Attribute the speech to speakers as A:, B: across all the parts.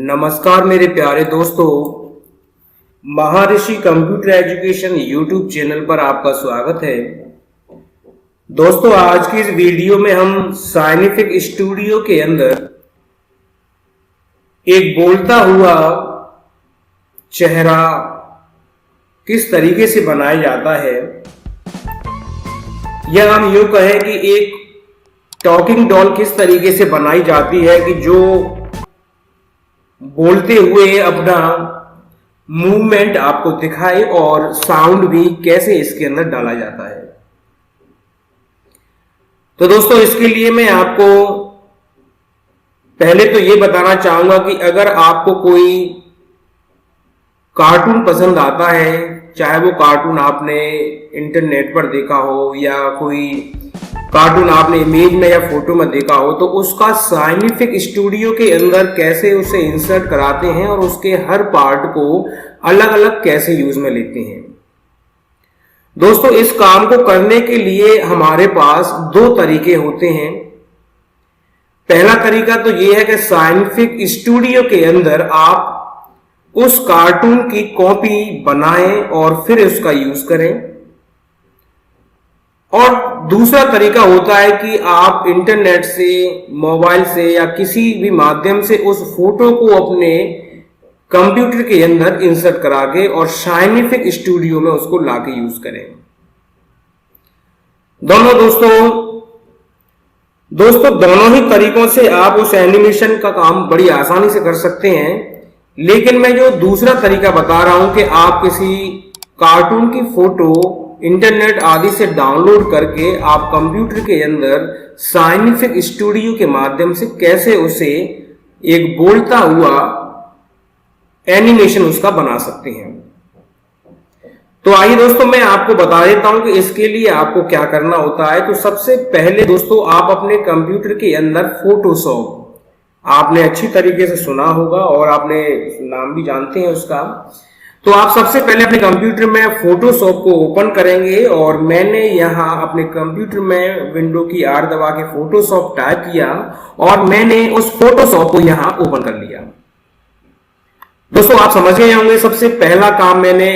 A: नमस्कार मेरे प्यारे दोस्तों, महर्षि कंप्यूटर एजुकेशन यूट्यूब चैनल पर आपका स्वागत है। दोस्तों, आज की इस वीडियो में हम साइंटिफिक स्टूडियो के अंदर एक बोलता हुआ चेहरा किस तरीके से बनाया जाता है, या हम यूं कहें कि एक टॉकिंग डॉल किस तरीके से बनाई जाती है कि जो बोलते हुए अपना मूवमेंट आपको दिखाए और साउंड भी कैसे इसके अंदर डाला जाता है। तो दोस्तों, इसके लिए मैं आपको पहले तो ये बताना चाहूंगा कि अगर आपको कोई कार्टून पसंद आता है, चाहे वो कार्टून आपने इंटरनेट पर देखा हो या कोई कार्टून आपने इमेज में या फोटो में देखा हो, तो उसका साइंटिफिक स्टूडियो के अंदर कैसे उसे इंसर्ट कराते हैं और उसके हर पार्ट को अलग अलग कैसे यूज में लेते हैं। दोस्तों, इस काम को करने के लिए हमारे पास दो तरीके होते हैं। पहला तरीका तो यह है कि साइंटिफिक स्टूडियो के अंदर आप उस कार्टून की कॉपी बनाएं और फिर उसका यूज करें, और दूसरा तरीका होता है कि आप इंटरनेट से, मोबाइल से या किसी भी माध्यम से उस फोटो को अपने कंप्यूटर के अंदर इंसर्ट करा के और साइंटिफिक स्टूडियो में उसको लाके यूज करें। दोनों ही तरीकों से आप उस एनिमेशन का काम बड़ी आसानी से कर सकते हैं। लेकिन मैं जो दूसरा तरीका बता रहा हूं कि आप किसी कार्टून की फोटो इंटरनेट आदि से डाउनलोड करके आप कंप्यूटर के अंदर साइंटिफिक स्टूडियो के माध्यम से कैसे उसे एक बोलता हुआ एनिमेशन उसका बना सकते हैं। तो आइए दोस्तों, मैं आपको बता देता हूं कि इसके लिए आपको क्या करना होता है। तो सबसे पहले दोस्तों, आप अपने कंप्यूटर के अंदर फोटोशॉप, आपने अच्छी तरीके से सुना होगा और आपने नाम भी जानते हैं उसका। तो आप सबसे पहले अपने कंप्यूटर में फोटोशॉप को ओपन करेंगे, और मैंने यहां अपने कंप्यूटर में विंडो की आर दबा के फोटोशॉप टाइप किया और मैंने उस फोटोशॉप को यहां ओपन कर लिया। दोस्तों, आप समझ गए होंगे, सबसे पहला काम मैंने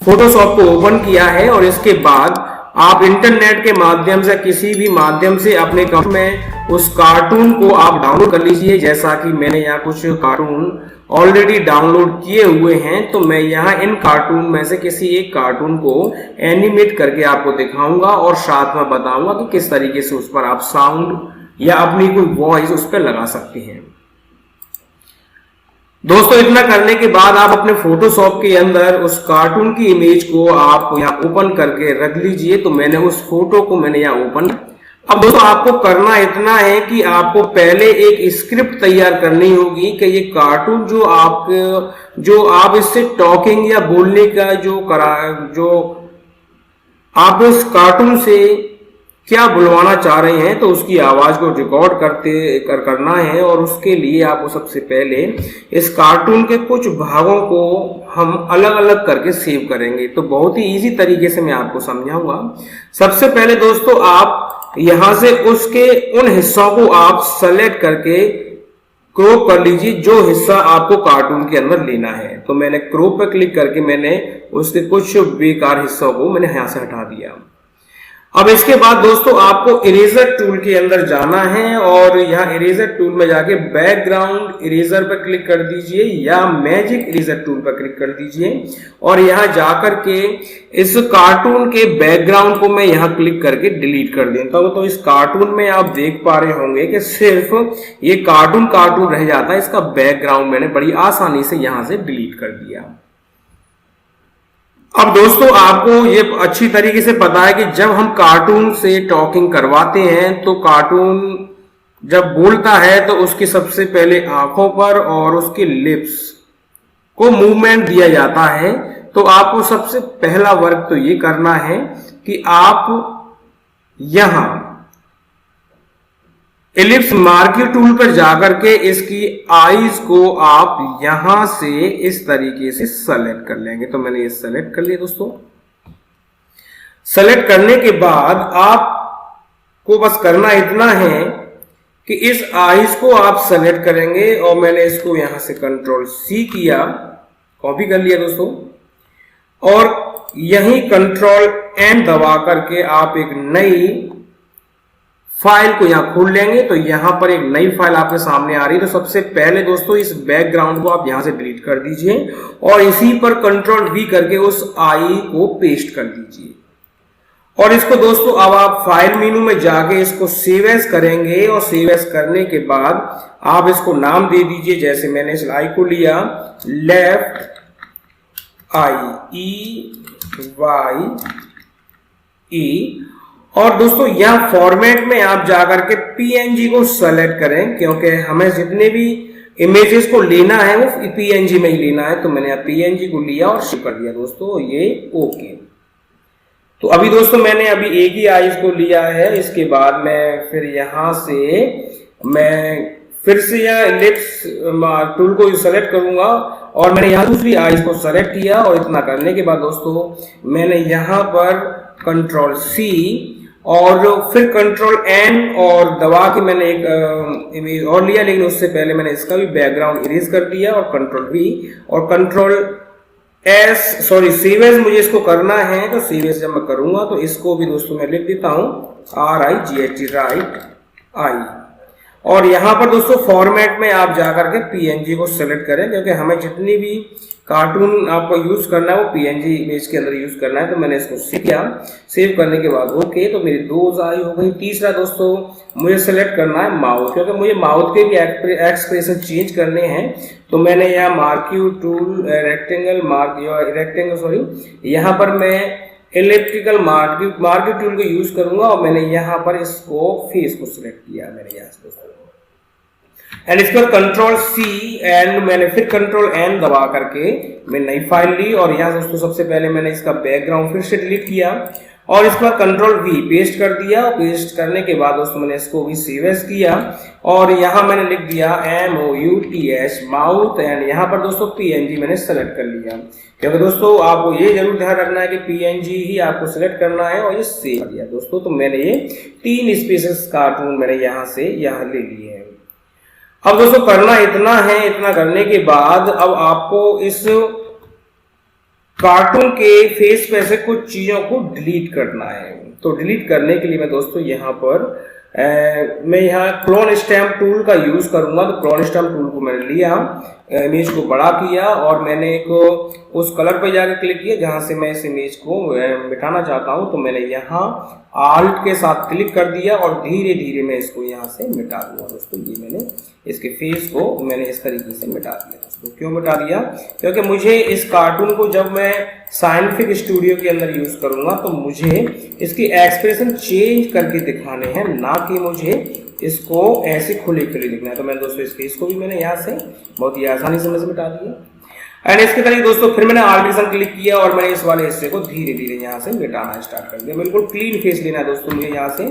A: फोटोशॉप को ओपन किया है और इसके बाद आप इंटरनेट के माध्यम से, किसी भी माध्यम से अपने कंप्यूटर में उस कार्टून को आप डाउनलोड कर लीजिए। जैसा कि मैंने यहाँ कुछ कार्टून ऑलरेडी डाउनलोड किए हुए हैं, तो मैं यहाँ इन कार्टून में से किसी एक कार्टून को एनिमेट करके आपको दिखाऊंगा और साथ में बताऊंगा कि किस तरीके से उस पर आप साउंड या अपनी कोई वॉइस उस पर लगा सकते हैं। दोस्तों, इतना करने के बाद आप अपने फोटोशॉप के अंदर उस कार्टून की इमेज को आप यहाँ ओपन करके रख लीजिए। तो मैंने उस फोटो को मैंने यहाँ ओपन। अब दोस्तों, आपको करना इतना है कि आपको पहले एक स्क्रिप्ट तैयार करनी होगी कि ये कार्टून जो आप इससे टॉकिंग या बोलने का जो आप इस कार्टून से क्या बुलवाना चाह रहे हैं, तो उसकी आवाज को रिकॉर्ड करना है। और उसके लिए आपको सबसे पहले इस कार्टून के कुछ भागों को हम अलग अलग करके सेव करेंगे। तो बहुत ही इजी तरीके से मैं आपको समझाऊंगा। सबसे पहले दोस्तों, आप यहां से उसके उन हिस्सों को आप सेलेक्ट करके क्रॉप कर लीजिए, जो हिस्सा आपको कार्टून के अंदर लेना है। तो मैंने क्रॉप पर क्लिक करके मैंने उसके कुछ बेकार हिस्सों को मैंने यहां से हटा दिया। अब इसके बाद दोस्तों, आपको इरेजर टूल के अंदर जाना है और यहाँ इरेजर टूल में जाके बैकग्राउंड इरेजर पर क्लिक कर दीजिए या मैजिक इरेजर टूल पर क्लिक कर दीजिए, और यहाँ जाकर के इस कार्टून के बैकग्राउंड को मैं यहाँ क्लिक करके डिलीट कर देता हूँ। तो इस कार्टून में आप देख पा रहे होंगे कि सिर्फ ये कार्टून रह जाता है। इसका बैकग्राउंड मैंने बड़ी आसानी से यहाँ से डिलीट कर दिया। अब दोस्तों, आपको ये अच्छी तरीके से पता है कि जब हम कार्टून से टॉकिंग करवाते हैं, तो कार्टून जब बोलता है तो उसकी सबसे पहले आंखों पर और उसके लिप्स को मूवमेंट दिया जाता है। तो आपको सबसे पहला वर्क तो ये करना है कि आप यहां एलिप्स मार्क्यू टूल पर जाकर के इसकी आईज को आप यहां से इस तरीके से सेलेक्ट कर लेंगे। तो मैंने ये सेलेक्ट कर लिया दोस्तों। सेलेक्ट करने के बाद आपको बस करना इतना है कि इस आइस को आप सेलेक्ट करेंगे और मैंने इसको यहां से कंट्रोल सी किया, कॉपी कर लिया दोस्तों, और यही कंट्रोल एन दबा करके आप एक नई फाइल को यहां खोल लेंगे। तो यहां पर एक नई फाइल आपके सामने आ रही है। तो सबसे पहले दोस्तों इस बैकग्राउंड को आप यहां से डिलीट कर दीजिए और इसी पर कंट्रोल वी करके उस आई को पेस्ट कर दीजिए। और इसको दोस्तों अब आप फाइल मेनू में जाके इसको सेव एज करेंगे और सेव एज करने के बाद आप इसको नाम दे दीजिए, जैसे मैंने इस आई को लिया लेफ्ट आई EYE। और दोस्तों यह फॉर्मेट में आप जाकर के PNG को सेलेक्ट करें, क्योंकि हमें जितने भी इमेजेस को लेना है वो PNG में ही लेना है। तो मैंने यहाँ PNG को लिया और सेव कर दिया दोस्तों, ये ओके। तो अभी दोस्तों मैंने एक ही आइस को लिया है, इसके बाद मैं फिर यहां से मैं फिर से यह इलिप्स टूल को सेलेक्ट करूंगा और मैंने यहाँ दूसरी आइस को सेलेक्ट किया। और इतना करने के बाद दोस्तों मैंने यहाँ पर कंट्रोल सी और फिर कंट्रोल एन और दबा के मैंने एक इमेज और लिया, लेकिन उससे पहले मैंने इसका भी बैकग्राउंड इरेज कर दिया और कंट्रोल वी और कंट्रोल सेव एज मुझे इसको करना है। तो सेव एज जब मैं करूंगा तो इसको भी दोस्तों मैं लिख देता हूं RIGHT राइट आई। और यहां पर दोस्तों फॉर्मेट में आप जाकर के PNG को सेलेक्ट करें, क्योंकि हमें जितनी भी कार्टून आपको यूज करना है वो PNG इमेज के अंदर यूज करना है। तो मैंने इसको सेव किया, सेव करने के बाद ओके। तो मेरी 2 आई हो गई। तीसरा दोस्तों मुझे सेलेक्ट करना है माउथ, क्योंकि मुझे माउथ के भी एक्सप्रेशन चेंज करने हैं। तो मैंने यहाँ मार्क्यू टूल यहाँ पर मैं इलेक्ट्रिकल मार्क्यू टूल को यूज करूंगा और मैंने यहाँ पर इसको फेस को सिलेक्ट किया मैंने यहाँ से एंड इस पर कंट्रोल सी एंड मैंने फिर कंट्रोल एन दबा करके मैं नई फाइल ली और यहाँ दोस्तों सबसे पहले मैंने इसका बैकग्राउंड फिर से डिलीट किया और इसके बाद कंट्रोल वी पेस्ट कर दिया। और पेस्ट करने के बाद दोस्तों मैंने इसको भी सेव एज किया और यहाँ मैंने लिख दिया MOUTH माउथ एंड यहाँ पर दोस्तों PNG मैंने सेलेक्ट कर लिया, क्योंकि दोस्तों आपको ये जरूर ध्यान रखना है कि PNG ही आपको सेलेक्ट करना है और ये सेव किया दोस्तों। तो मैंने ये 3 स्पेसेस कार्टून मैंने यहाँ से यहाँ ले लिए हैं। अब दोस्तों करना इतना है, इतना करने के बाद अब आपको इस कार्टून के फेस पे से कुछ चीजों को डिलीट करना है। तो डिलीट करने के लिए मैं दोस्तों यहाँ पर मैं यहाँ क्लोन स्टैम्प टूल का यूज करूंगा। तो क्लोन स्टैम्प टूल को मैंने लिया, इमेज को बड़ा किया और मैंने एक उस कलर पर जाकर क्लिक किया जहां से मैं इस इमेज को मिटाना चाहता हूं। तो मैंने यहाँ आल्ट के साथ क्लिक कर दिया और धीरे धीरे मैं इसको यहाँ से मिटा दूंगा दोस्तों। ये मैंने इसके फेस को मैंने इस तरीके से मिटा दिया दोस्तों। क्यों मिटा दिया? क्योंकि मुझे इस कार्टून को जब मैं साइंटिफिक स्टूडियो के अंदर यूज करूंगा तो मुझे इसकी एक्सप्रेशन चेंज करके दिखाने हैं, ना कि मुझे इसको ऐसे खुले खुले दिखना है। तो मैंने दोस्तों इस फेस को भी मैंने यहाँ से बहुत ही आसानी से मिटा दिया एंड इसके तरीके दोस्तों फिर मैंने आर्टिसन क्लिक किया और मैंने इस वाले हिस्से को धीरे धीरे यहाँ से मिटाना स्टार्ट कर दिया। बिल्कुल क्लीन फेस लेना है दोस्तों मुझे यहाँ से,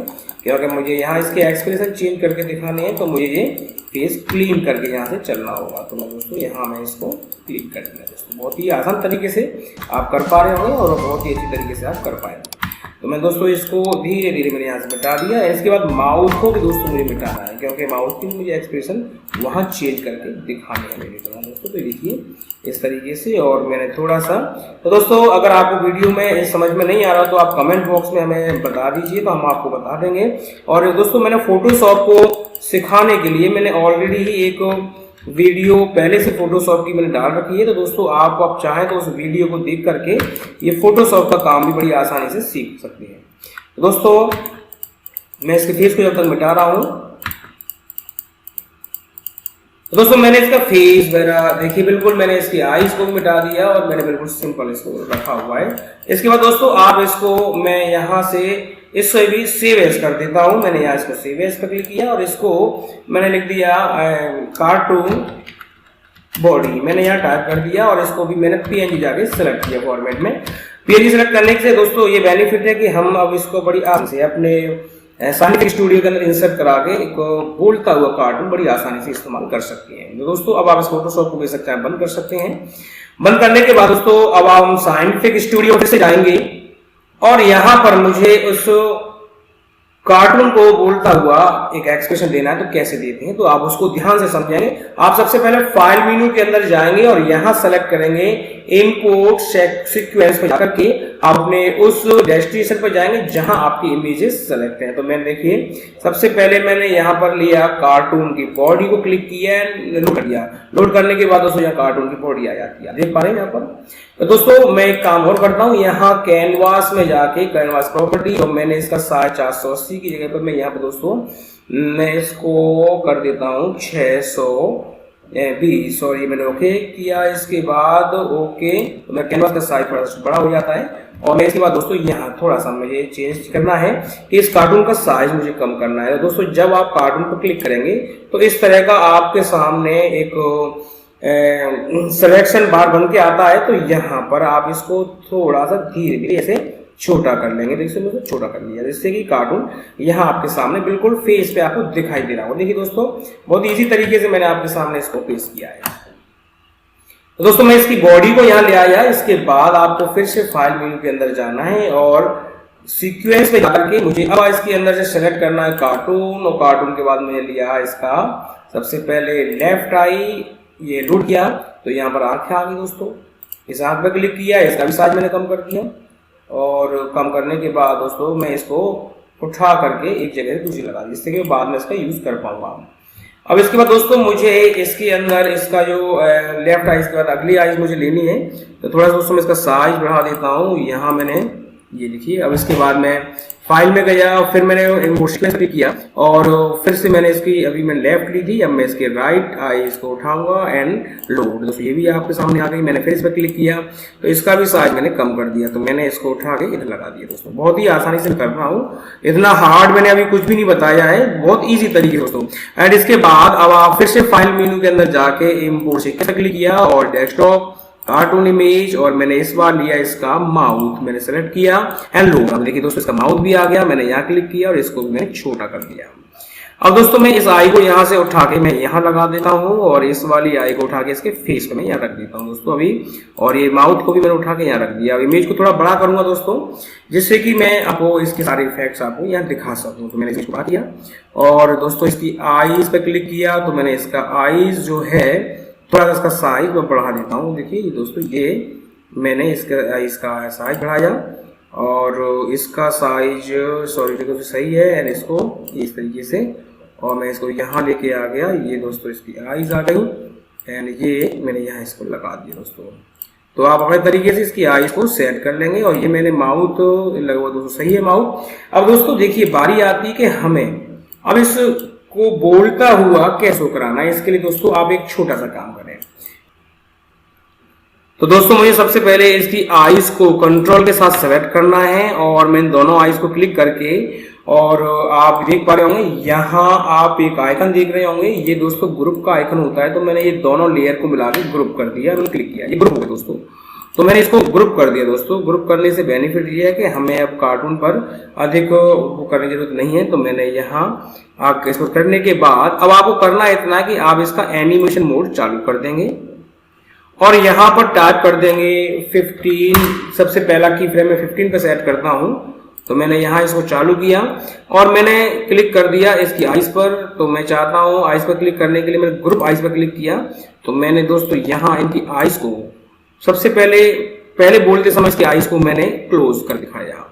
A: क्योंकि मुझे यहाँ इसके एक्सप्रेशन चेंज करके दिखाने हैं। तो मुझे ये फेस क्लीन करके यहाँ से चलना होगा। तो मैं दोस्तों यहाँ मैं इसको क्लिक कर दिया दोस्तों। बहुत ही आसान तरीके से आप कर पा रहे होंगे और बहुत ही अच्छी तरीके से आप कर पाएंगे। तो मैं दोस्तों इसको धीरे धीरे मैंने यहाँ से मिटा दिया। इसके बाद माउथ को भी दोस्तों मुझे मिटाना है, क्योंकि माउथ की मुझे एक्सप्रेशन वहाँ चेंज करके दिखाने हैं मेरे को दोस्तों। तो देखिए इस तरीके से और मैंने थोड़ा सा। तो दोस्तों अगर आपको वीडियो में समझ में नहीं आ रहा तो आप कमेंट बॉक्स में हमें बता दीजिए, तो हम आपको बता देंगे। और दोस्तों मैंने फोटोशॉप को सिखाने के लिए मैंने ऑलरेडी ही एक वीडियो पहले से फोटोशॉप की मैंने डाल रखी है। तो दोस्तों आप चाहें तो उस वीडियो को देख करके ये फोटोशॉप का काम भी बड़ी आसानी से सीख सकते हैं। तो दोस्तों मैं इसके फेस को जब तक मिटा रहा हूं, तो दोस्तों मैंने इसका फेस वगैरह देखिए बिल्कुल मैंने इसकी आईज को भी मिटा दिया और मैंने बिल्कुल सिंपल इसको रखा हुआ है। इसके बाद दोस्तों आप इसको मैं यहाँ से इससे भी सेव एज कर देता हूं। मैंने यहाँ इसको सेव एज पर क्लिक किया और इसको मैंने लिख दिया कार्टून बॉडी, मैंने यहाँ टाइप कर दिया और इसको भी मैंने PNG जाके सेलेक्ट किया फॉर्मेट में। PNG सेलेक्ट करने से दोस्तों ये बेनिफिट है कि हम अब इसको बड़ी आसानी से अपने साइंटिफिक स्टूडियो के अंदर इंसर्ट करा के एक बोलता हुआ कार्टून बड़ी आसानी से इस्तेमाल कर सकते हैं। तो दोस्तों अब आप इस फोटोशॉप को बेशक चाहे बंद कर सकते हैं। बंद करने के बाद दोस्तों अब हम साइंटिफिक स्टूडियो से जाएंगे और यहाँ पर मुझे उस कार्टून को बोलता हुआ एक एक्सप्रेशन देना है तो कैसे देते हैं, तो आप उसको ध्यान से समझेंगे। आप सबसे पहले फाइल मेन्यू के अंदर जाएंगे और यहां सेलेक्ट करेंगे इंपोर्ट सीक्वेंस पे जाकर के आप अपने उस डेस्टिनेशन पर जाएंगे जहां आपकी इमेजेस सेलेक्ट है। तो मैंने देखिए सबसे पहले मैंने यहां पर लिया कार्टून की बॉडी को क्लिक किया, लोड कर दिया। लोड करने के बाद दोस्तों यहाँ कार्टून की बॉडी आ जाती है, देख पा रहे हैं यहाँ पर। तो दोस्तों मैं एक काम और करता हूँ, यहाँ कैनवास में जाके कैनवास प्रॉपर्टी और मैंने इसका साइज 480 की जगह पर मैं यहाँ पर दोस्तों मैं इसको कर देता हूँ 620। सॉरी मैंने ओके किया, इसके बाद ओके तो मैं कैनवास का साइज थोड़ा सा बड़ा हो जाता है। और मैं इसके बाद दोस्तों यहाँ थोड़ा सा मुझे चेंज करना है कि इस कार्टून का साइज मुझे कम करना है। तो दोस्तों जब आप कार्टून पर क्लिक करेंगे तो इस तरह का आपके सामने एक सिलेक्शन बार बन के आता है। तो यहाँ पर आप इसको थोड़ा सा धीरे धीरे ऐसे छोटा कर लेंगे। देखिए मैंने छोटा कर लिया जिससे कि कार्टून यहाँ आपके सामने बिल्कुल फेस पे आपको दिखाई दे रहा हो। देखिए दोस्तों बहुत इजी तरीके से मैंने आपके सामने इसको पेश किया है। तो दोस्तों मैं इसकी बॉडी को यहाँ ले आया, इसके बाद आपको फिर से फाइल मेन्यू के अंदर जाना है और सीक्वेंस पे जाकर के मुझे अब इसके अंदर से सेलेक्ट करना है कार्टून। और कार्टून के बाद मैंने लिया इसका सबसे पहले लेफ्ट आई, ये लोड किया तो यहाँ पर आंखें आ गई दोस्तों। इस आंख पर क्लिक किया, इसका भी साइज मैंने कम कर दिया और कम करने के बाद दोस्तों मैं इसको उठा करके एक जगह से दूसरी लगा दी जिससे कि बाद में इसका यूज कर पाऊंगा। अब इसके बाद दोस्तों मुझे इसके अंदर इसका जो लेफ्ट आई के बाद अगली आईज मुझे लेनी है। तो थोड़ा सा दोस्तों मैं इसका साइज बढ़ा देता हूँ। यहाँ मैंने ये लिखिए। अब इसके बाद मैं फाइल में गया और फिर मैंने इंपोर्ट सीक्वेंस क्लिक किया और फिर से मैंने इसकी अभी मैंने लेफ्ट ली थी, अब मैं इसके राइट आई इसको उठाऊंगा एंड लोड। दोस्तों ये भी आपके सामने आ गई। मैंने फिर इस पर क्लिक किया तो इसका भी साइज मैंने कम कर दिया। तो मैंने इसको उठा के इधर लगा दिया। दोस्तों बहुत ही आसानी से कर रहा हूँ, इतना हार्ड मैंने अभी कुछ भी नहीं बताया है, बहुत ईजी तरीके दोस्तों। एंड इसके बाद अब आप फिर से फाइल मेन्यू के अंदर जाके इंपोर्ट सीक्वेंस क्लिक किया और डेस्कटॉप कार्टून इमेज और मैंने इस बार लिया इसका माउथ, मैंने सेलेक्ट किया एंड लोड। अब देखिए दोस्तों इसका माउथ भी आ गया, मैंने यहाँ क्लिक किया और इसको भी मैंने छोटा कर दिया। अब दोस्तों मैं इस आई को यहाँ से उठा के मैं यहाँ लगा देता हूँ और इस वाली आई को उठा के इसके फेस पे मैं यहाँ रख देता हूँ दोस्तों अभी। और ये माउथ को भी मैंने उठा के यहाँ रख दिया। अब इमेज को थोड़ा बड़ा करूंगा दोस्तों जिससे कि मैं आपको इसके सारे इफेक्ट्स आपको यहाँ दिखा सकूँ। तो मैंने इसको बड़ा किया और दोस्तों इसकी आईज पे क्लिक किया तो मैंने इसका आईज जो है थोड़ा सा इसका साइज मैं बढ़ा देता हूँ। देखिए दोस्तों ये मैंने इसका साइज बढ़ाया और इसका साइज सॉरी देखो सही है एंड इसको इस तरीके से और मैं इसको यहाँ लेके आ गया। ये दोस्तों इसकी आईज आ गई एंड ये मैंने यहाँ इसको लगा दिया दोस्तों। तो आप अपने तरीके से इसकी आईज को सेट कर लेंगे और ये मैंने माउथ लगभग दोस्तों सही है माउथ। अब दोस्तों देखिए बारी आती है कि हमें अब इस को बोलता हुआ कैसे कराना है। इसके लिए दोस्तों आप एक छोटा सा काम करें। तो दोस्तों मुझे सबसे पहले इसकी आईज को कंट्रोल के साथ सेलेक्ट करना है और मैं दोनों आईज को क्लिक करके और आप देख पा रहे होंगे यहाँ आप एक आइकन देख रहे होंगे, ये दोस्तों ग्रुप का आइकन होता है। तो मैंने ये दोनों लेयर को मिला के ग्रुप कर दिया, मैंने क्लिक किया, ये ग्रुप हो गया दोस्तों। तो मैंने इसको ग्रुप कर दिया दोस्तों। ग्रुप करने से बेनिफिट ये है कि हमें अब कार्टून पर अधिक वो करने की जरूरत नहीं है। तो मैंने यहाँ आप इसको करने के बाद अब आपको करना इतना कि आप इसका एनिमेशन मोड चालू कर देंगे और यहाँ पर टाइप कर देंगे 15। सबसे पहला की फ्रेम में 15 पे सेट करता हूँ। तो मैंने यहाँ इसको चालू किया और मैंने क्लिक कर दिया इसकी आइज पर। तो मैं चाहता हूँ आइज पर क्लिक करने के लिए मैंने ग्रुप आइज पर क्लिक किया। तो मैंने दोस्तों यहाँ इनकी आइज को सबसे पहले बोलते समय इसकी आइज को मैंने क्लोज कर दिखाया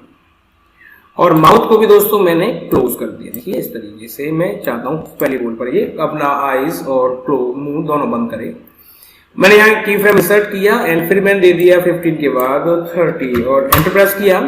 A: और माउथ को भी दोस्तों मैंने क्लोज कर दिया। देखिए इस तरीके से मैं चाहता हूँ पहले बोल पर ये अपना आइज और मुंह दोनों बंद करे। मैंने यहाँ की फ्रेम इंसर्ट किया एंड फिर मैंने दे दिया 15 के बाद 30 और एंटर प्रेस किया।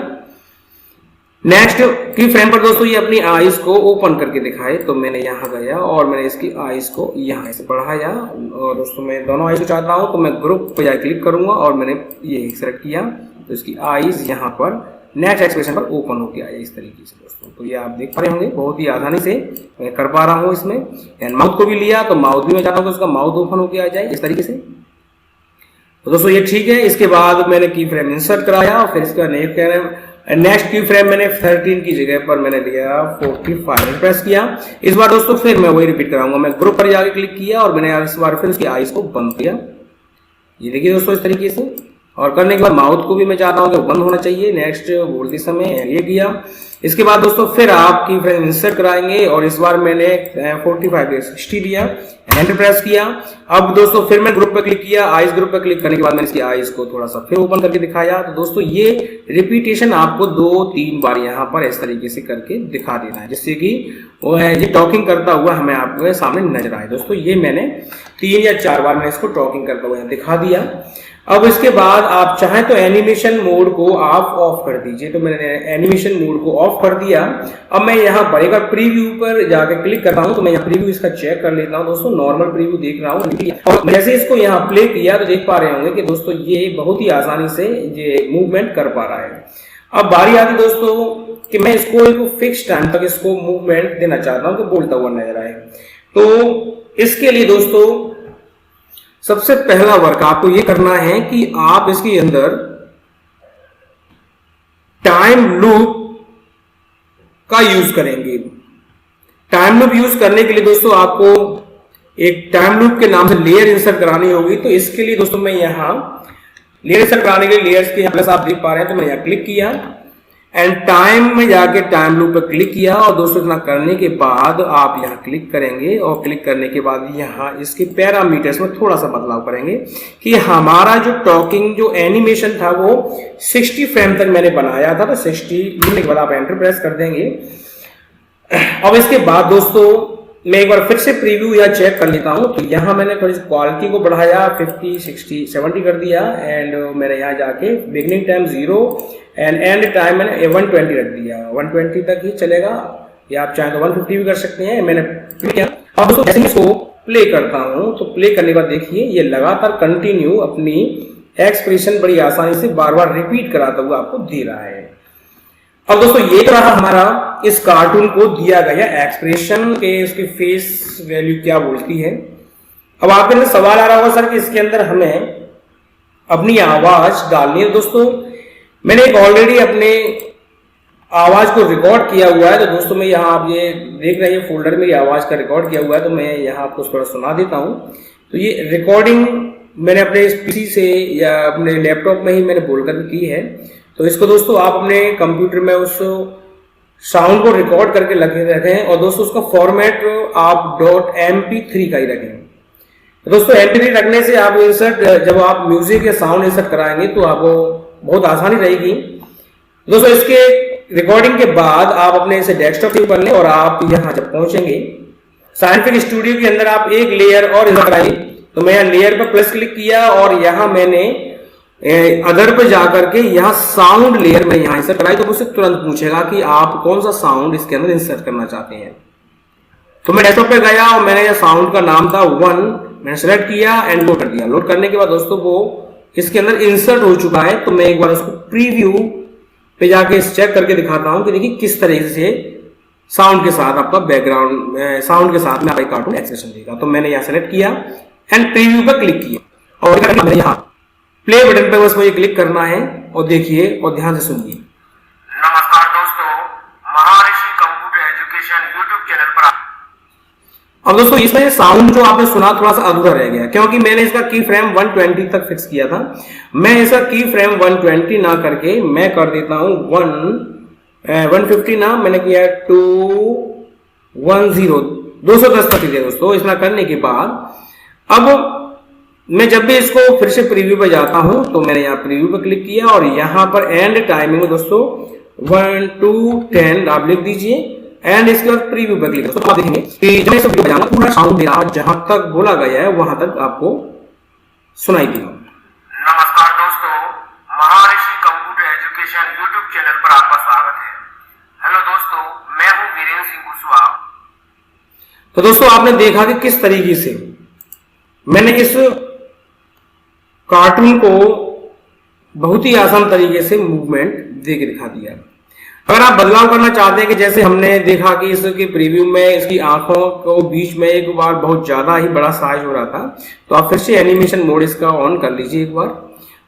A: नेक्स्ट की फ्रेम पर दोस्तों ये अपनी आईज को ओपन करके दिखाए। तो मैंने यहाँ गया और मैंने इसकी आईज को यहाँ से बढ़ाया और दोस्तों मैं दोनों आईज को चाहता हूँ तो मैं ग्रुप पे जाकर क्लिक करूंगा और मैंने ये सेलेक्ट किया तो इसकी आईज यहाँ पर नेक्स्ट एक्सप्रेशन पर ओपन होकर आया इस तरीके से दोस्तों। तो ये आप देख पा रहे होंगे बहुत ही आसानी से मैं कर पा रहा हूँ इसमें। एंड माउथ को भी लिया तो माउथ भी मैं चाहता हूँ तो उसका माउथ ओपन होकर आ जाए इस तरीके से। तो दोस्तों ये ठीक है। इसके बाद मैंने की फ्रेम इंसर्ट कराया और फिर इसका नेक्स्ट की फ्रेम मैंने 13 की जगह पर मैंने लिया 45 प्रेस किया। इस बार दोस्तों फिर मैं वही रिपीट कराऊंगा। मैं ग्रुप पर जाके क्लिक किया और मैंने इस बार फिर उसकी आईज को बंद किया। ये देखिए दोस्तों इस तरीके से और करने के बाद माउथ को भी मैं चाहता हूँ कि बंद होना चाहिए नेक्स्ट बोलते समय ये किया। इसके बाद दोस्तों फिर आप की फ्रेम इंसर्ट कराएंगे और इस बार मैंने 45:60 दिया, एंटर प्रेस किया। अब दोस्तों फिर मैं ग्रुप पर क्लिक किया, आइज ग्रुप पर क्लिक करने के बाद मैंने इसकी आइज को थोड़ा सा फिर ओपन करके दिखाया। तो दोस्तों ये रिपीटेशन आपको 2-3 बार यहाँ पर इस तरीके से करके दिखा देना है, जिससे कि वो है ये टॉकिंग करता हुआ हमें आपके सामने नजर आए। दोस्तों ये मैंने 3 या 4 बार मैंने इसको टॉकिंग करता हुआ दिखा दिया। अब इसके बाद आप चाहें तो एनिमेशन मोड को आप ऑफ कर दीजिए, तो मैंने एनिमेशन मोड को ऑफ कर दिया। अब मैं यहाँ पर एक बार प्रीव्यू पर जाकर क्लिक करता हूँ, तो मैं यहाँ प्रीव्यू इसका चेक कर लेता हूँ। दोस्तों नॉर्मल प्रीव्यू देख रहा हूँ और जैसे इसको यहाँ प्ले किया तो देख पा रहे होंगे कि दोस्तों ये बहुत ही आसानी से ये मूवमेंट कर पा रहा है। अब बारी आती दोस्तों कि मैं इसको एक फिक्स टाइम तक इसको मूवमेंट देना चाहता हूँ कि बोलता हुआ नजर आए। तो इसके लिए दोस्तों सबसे पहला वर्क आपको ये करना है कि आप इसके अंदर टाइम लूप का यूज करेंगे। टाइम लूप यूज करने के लिए दोस्तों आपको एक टाइम लूप के नाम से लेयर इंसर्ट करानी होगी। तो इसके लिए दोस्तों मैं यहां लेयर इंसर्ट कराने के लिए लेयर्स के प्लस आप देख पा रहे हैं, तो मैं यहां क्लिक किया एंड टाइम में जाके टाइम लूप पर क्लिक किया। और दोस्तों इतना करने के बाद आप यहाँ क्लिक करेंगे और क्लिक करने के बाद यहाँ इसके पैरामीटर्स में थोड़ा सा बदलाव करेंगे कि हमारा जो टॉकिंग जो एनिमेशन था वो 60 फ्रेम तक मैंने बनाया था। तो 60 मिनट के बाद आप एंटर प्रेस कर देंगे। अब इसके बाद दोस्तों मैं एक बार फिर से प्रीव्यू या चेक कर लेता हूं। तो यहाँ मैंने थोड़ी सी क्वालिटी को बढ़ाया, 50, 60, 70 कर दिया एंड मैंने यहाँ जाके beginning time 0 and and time मैंने 120 रख दिया। 120 तक ही चलेगा या आप चाहें तो 150 भी कर सकते हैं। मैंने किया। अब दोस्तों जैसे इसको प्ले करता हूं तो प्ले करने के बाद देखिए ये लगातार कंटिन्यू अपनी एक्सप्रेशन बड़ी आसानी से बार बार रिपीट कराता हुआ आपको दे रहा है। अब दोस्तों ये रहा हमारा इस कार्टून को दिया गया एक्सप्रेशन के उसकी फेस वैल्यू क्या बोलती है। अब आपके अंदर सवाल आ रहा होगा सर कि इसके अंदर हमें अपनी आवाज डालनी है। दोस्तों मैंने एक ऑलरेडी अपने आवाज को रिकॉर्ड किया हुआ है। तो दोस्तों मैं यहाँ आप ये देख रहे हैं फोल्डर में आवाज का रिकॉर्ड किया हुआ है, तो मैं यहाँ आपको थोड़ा सुना देता हूँ। तो ये रिकॉर्डिंग मैंने अपने पीसी से या अपने लैपटॉप में ही मैंने बोलकर की है। तो इसको दोस्तों आप अपने कंप्यूटर में उस साउंड को रिकॉर्ड करके रखें और दोस्तों उसका फॉर्मेट आप .mp3 का ही रखें। तो दोस्तों mp3 रखने से आप इंसर्ट जब आप म्यूजिक या साउंड इंसर्ट कराएंगे तो आपको बहुत आसानी रहेगी। दोस्तों इसके रिकॉर्डिंग के बाद आप अपने इसे डेस्कटॉप सेव कर लें और आप यहाँ जब पहुंचेंगे साइंटिफिक स्टूडियो के अंदर आप एक लेयर और इंसर्ट कराएंगे। तो मैं यहाँ लेयर पर प्लस क्लिक किया और यहाँ मैंने अदर पे जाकर के यहाँ साउंड लेयर में यहाँ इंसर्ट कराई। तो मुझसे तुरंत पूछेगा कि आप कौन सा साउंड इसके अंदर इंसर्ट करना चाहते हैं। तो मैं डेस्कटॉप पे गया और मैंने साउंड का नाम था 1, मैंने सेलेक्ट किया एंड लोड कर दिया। लोड करने के बाद दोस्तों वो इसके अंदर इंसर्ट हो चुका है। तो मैं एक बार उसको प्रीव्यू पे जाके चेक करके दिखाता हूं कि देखिए किस तरीके से साउंड के साथ आपका बैकग्राउंड साउंड के साथ में आपका कार्टून एक्सप्रेशन देगा। तो मैंने यहाँ सेलेक्ट किया एंड प्रीव्यू पर क्लिक किया और यहाँ प्ले बटन पर बस मुझे क्लिक करना है और देखिए और ध्यान से सुनिए।
B: नमस्कार दोस्तों, महर्षि कंप्यूटर एजुकेशन यूट्यूब चैनल पर
A: अब दोस्तों इसमें साउंड जो आपने सुना थोड़ा सा अधूरा रह गया क्योंकि मैंने इसका की फ्रेम 120 तक फिक्स किया था। मैं इसका की फ्रेम 120 ना करके मैं कर देता हूं 150 ना, मैंने किया 210 210 तक दिया दोस्तों। इतना करने के बाद अब मैं जब भी इसको फिर से प्रीव्यू पे जाता हूं तो मैंने यहाँ प्रीव्यू पे क्लिक किया और यहाँ पर एंड टाइमिंग दोस्तों 1 to 10 आप लिख दीजिए एंड इसके बाद प्रीव्यू पे क्लिक करो। तो आप देखेंगे कि जब मैं इसको बजाऊंगा पूरा साउंड मेरा जहां तक बोला गया है वहां तक आपको सुनाई देगा।
B: नमस्कार दोस्तों, महर्षि कंप्यूटर एजुकेशन यूट्यूब चैनल पर आपका स्वागत है। हेलो दोस्तों, मैं हूं वीरेंद्र सिंह कुशवाहा।
A: तो दोस्तों आपने देखा कि किस तरीके से मैंने इस कार्टून को बहुत ही आसान तरीके से मूवमेंट दे के दिखा दिया। अगर आप बदलाव करना चाहते हैं कि जैसे हमने देखा कि इसके प्रीव्यू में इसकी आंखों को बीच में एक बार बहुत ज्यादा ही बड़ा साइज हो रहा था, तो आप फिर से एनिमेशन मोड इसका ऑन कर लीजिए एक बार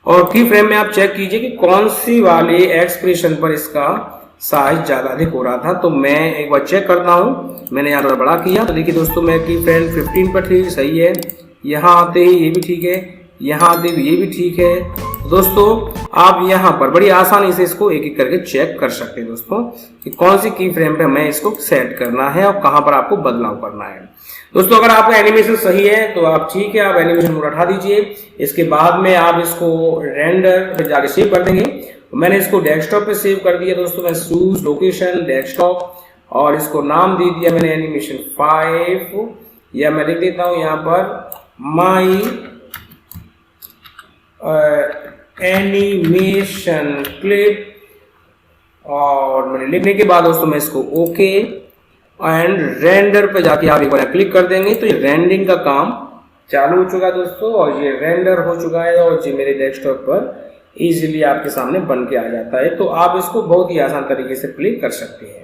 A: और की फ्रेम में आप चेक कीजिए कि कौन सी वाले एक्सप्रेशन पर इसका साइज ज्यादा अधिक हो रहा था। तो मैं एक बार चेक करता हूं, मैंने यहाँ बड़ा किया तो देखिए दोस्तों मैं की फ्रेम 15 पर थी, सही है। यहाँ आते ही ये भी ठीक है, यहाँ आते हुए ये भी ठीक है। दोस्तों आप यहाँ पर बड़ी आसानी से इसको एक एक करके चेक कर सकते हैं दोस्तों कि कौन सी की फ्रेम पे हमें इसको सेट करना है और कहाँ पर आपको बदलाव करना है। दोस्तों अगर आपका एनिमेशन सही है तो आप ठीक है, आप एनिमेशन मोड उठा दीजिए। इसके बाद में आप इसको रेंडर पे जाके सेव कर देंगे। मैंने इसको डेस्कटॉप पे सेव कर दिया दोस्तों। मैं चूज लोकेशन डेस्कटॉप और इसको नाम दे दिया मैंने एनिमेशन 5, या मैं लिख देता हूँ यहाँ पर माई एनिमेशन क्लिप, और मैंने लिखने के बाद दोस्तों मैं इसको ओके एंड रेंडर पे जाके आप एक बार क्लिक कर देंगे तो ये रेंडरिंग का काम चालू हो चुका है दोस्तों, और ये रेंडर हो चुका है और ये मेरे डेस्कटॉप पर इजीली आपके सामने बन के आ जाता है। तो आप इसको बहुत ही आसान तरीके से प्ले कर सकते हैं।